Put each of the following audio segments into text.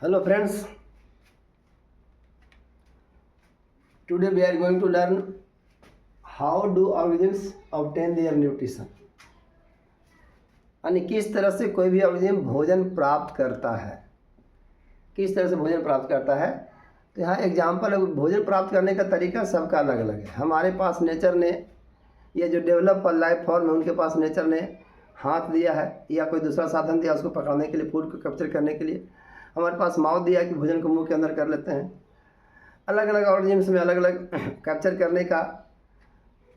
Hello friends, today we are going to learn how do organisms obtain their nutrition। यानी किस तरह से कोई भी ऑर्गेनिज्म भोजन प्राप्त करता है, किस तरह से भोजन प्राप्त करता है। तो यहाँ एग्जाम्पल है, भोजन प्राप्त करने का तरीका सबका अलग अलग है। हमारे पास नेचर ने, ये जो डेवलप लाइफ फॉर्म है उनके पास नेचर ने हाथ दिया है या कोई दूसरा साधन दिया उसको पकड़ने के लिए, फूड को कैप्चर करने के लिए। हमारे पास माउथ दिया कि भोजन को मुंह के अंदर कर लेते हैं। अलग अलग ऑर्गेनिम्स में अलग अलग कैप्चर करने का,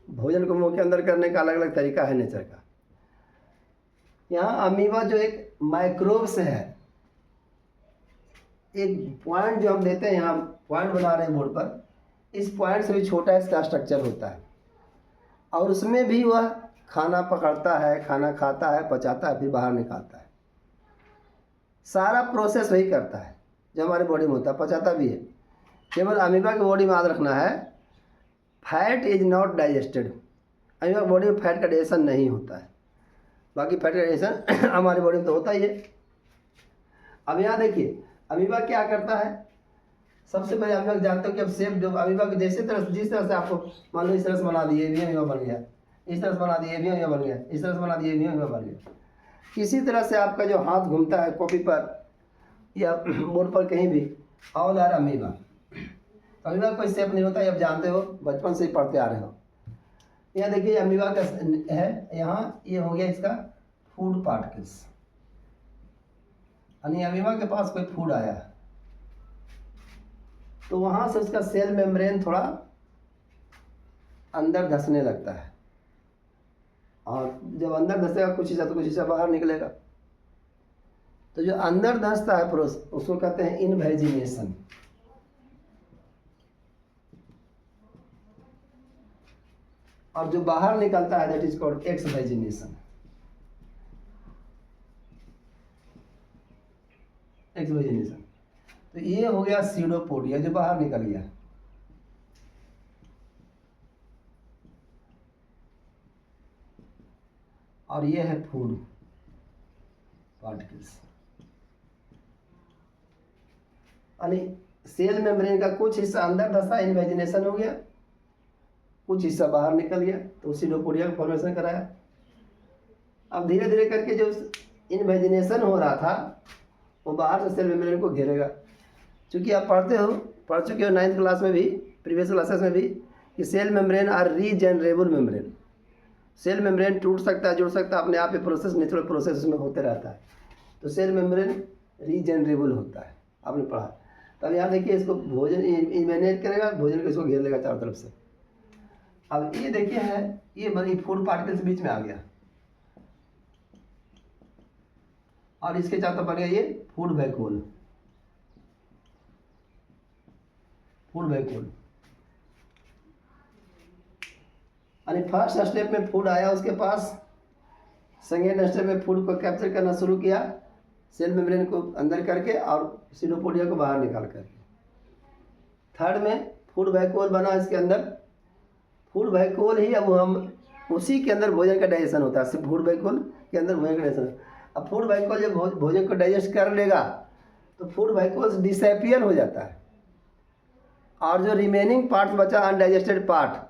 भोजन को मुंह के अंदर करने का अलग अलग तरीका है नेचर का। यहाँ अमीबा जो एक माइक्रोब्स है, एक पॉइंट जो हम देते हैं, यहाँ पॉइंट बना रहे हैं बोर्ड पर, इस पॉइंट से भी छोटा इसका स्ट्रक्चर होता है और उसमें भी वह खाना पकड़ता है, खाना खाता है, पचाता है, फिर बाहर निकालता है। सारा प्रोसेस वही करता है जो हमारे बॉडी में होता है, पचाता भी है। केवल अमीबा की बॉडी में याद रखना है, fat is not digested. Amoeba की बॉडी में फैट का डाइजेशन नहीं होता है, बाकी फैट का डाइजेशन हमारी बॉडी में तो होता ही है। अब यहाँ देखिए अमीबा क्या करता है। सबसे पहले अमीबा जानते हो कि अब सेप जो अमीबा की जिस तरह से आपको मान लो इस तरह से बना दिए भी अमीबा बन गया, इस तरह से बना दिए भी अमीबा बन गया, इस तरह से बना दिए भी अमीबा बन गया। किसी तरह से आपका जो हाथ घूमता है कॉपी पर या बोर्ड पर कहीं भी, ऑल आर अमीबा। अमीबा कोई शेप नहीं होता, ये आप जानते हो, बचपन से ही पढ़ते आ रहे हो। यहाँ देखिए अमीबा का है, यहाँ ये हो गया इसका फूड पार्टिकल्स। यानी अमीबा के पास कोई फूड आया तो वहाँ से उसका सेल मेम्ब्रेन थोड़ा अंदर धंसने लगता है और जब अंदर धंसेगा कुछ हिस्सा तो कुछ हिस्सा बाहर निकलेगा। तो जो अंदर धंसता है प्रोसेस उसको कहते हैं इनवेजिनेशन। और जो बाहर निकलता है दैट इज कॉल्ड एक्सवेजिनेशन। एक्सवेजिनेशन तो ये हो गया सीडोपोडिया जो बाहर निकल गया। और ये है फूड पार्टिकल्स। यानी सेल मेम्ब्रेन का कुछ हिस्सा अंदर धंसा, इनवेजिनेशन हो गया, कुछ हिस्सा बाहर निकल गया तो सीडोपोडिया का फॉर्मेशन कराया। अब धीरे धीरे करके जो इनवेजिनेशन हो रहा था वो बाहर से सेल मेम्ब्रेन को घेरेगा। क्योंकि आप पढ़ चुके हो 9th क्लास में भी, प्रीवियस क्लासेस में भी, कि cell membrane are regenerable membrane. Cell membrane टूट सकता है, जुड़ सकता है, अपने आप ये प्रोसेस, नेचुरल प्रोसेस में होते रहता है। तो सेल मेम्ब्रेन रीजनरेबल होता है, आपने पढ़ा। तब यहाँ देखिए इसको भोजन इमेनेट करेगा, भोजन को इसको घेर लेगा चारों तरफ से। अब ये देखिए है, ये बड़ी फूड पार्टिकल्स बीच में आ गया और इसके चारों तरफ बन गया ये फूड वैक्यूल। फूड वैक्यूल यानी फर्स्ट स्टेप में फूड आया उसके पास, सेकेंड स्टेप में फूड को कैप्चर करना शुरू किया सेल मेम्ब्रेन को अंदर करके और सीडोपोडिया को बाहर निकाल करके। थर्ड में फूड वैक्यूल बना, इसके अंदर फूड वैक्यूल ही, अब हम उसी के अंदर भोजन का डाइजेशन होता है। सिर्फ फूड वैक्यूल के अंदर भोजन का डाइजेशन। अब फूड वैक्यूल जब भोजन को डाइजेस्ट कर लेगा तो फूड वैक्यूल डिसअपियर हो जाता है और जो रिमेनिंग पार्ट बचा, अनडाइजेस्टेड पार्ट,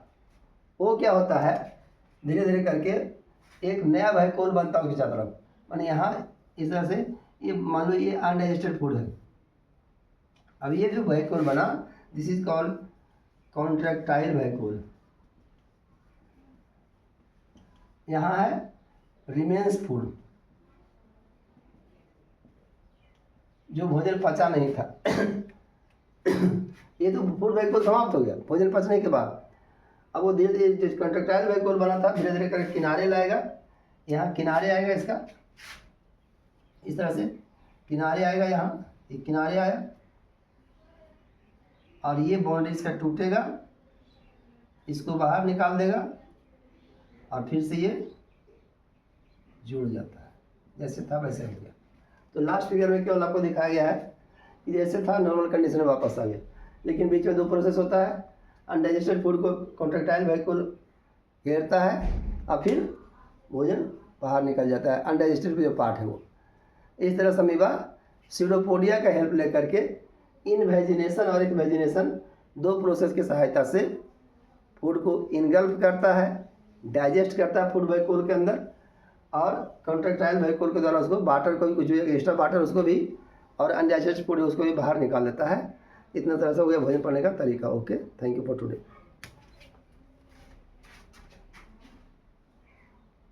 वो क्या होता है, धीरे धीरे करके एक नया वैक्यूल बनता है उसकी चारों तरफ। माने यहाँ इस तरह से, ये मान लो ये अनडाइजेस्टेड फूड है। अब ये जो वैक्यूल बना, this is called contractile vacuole. यहाँ है रिमेन्स फूड, जो भोजन पचा नहीं था ये तो फूड वैक्यूल समाप्त हो गया भोजन पचने के बाद। अब वो धीरे धीरे कॉन्ट्रैक्टाइल वैक्यूल बना था, धीरे धीरे करके किनारे लाएगा। यहाँ किनारे आएगा इसका, इस तरह से किनारे आएगा, यहाँ एक किनारे आया और ये बॉन्ड इसका टूटेगा, इसको बाहर निकाल देगा और फिर से ये जुड़ जाता है। जैसे था वैसे हो गया। तो लास्ट फिगर में केवल आपको दिखाया गया है कि जैसे था नॉर्मल कंडीशन में वापस आ गया, लेकिन बीच में दो प्रोसेस होता है। अनडाइजेस्टेड फूड को कॉन्ट्रैक्टाइल वैक्यूल घेरता है और फिर भोजन बाहर निकल जाता है, अनडाइजेस्टेड जो पार्ट है वो। इस तरह से अमीबा सीडोपोडिया का हेल्प लेकर के इनवेजिनेशन और एक्वेजिनेशन दो प्रोसेस की सहायता से फूड को इनगल्फ करता है, डाइजेस्ट करता है फूड वैक्यूल के अंदर, और कॉन्ट्रैक्टाइल वैक्यूल के द्वारा उसको वाटर को भी, कुछ भी एक्स्ट्रा वाटर उसको भी, और अनडाइजेस्टेड फूड उसको भी बाहर निकाल लेता है। इतना तरह से हो गया भोजन पढ़ने का तरीका। Okay, thank you for today.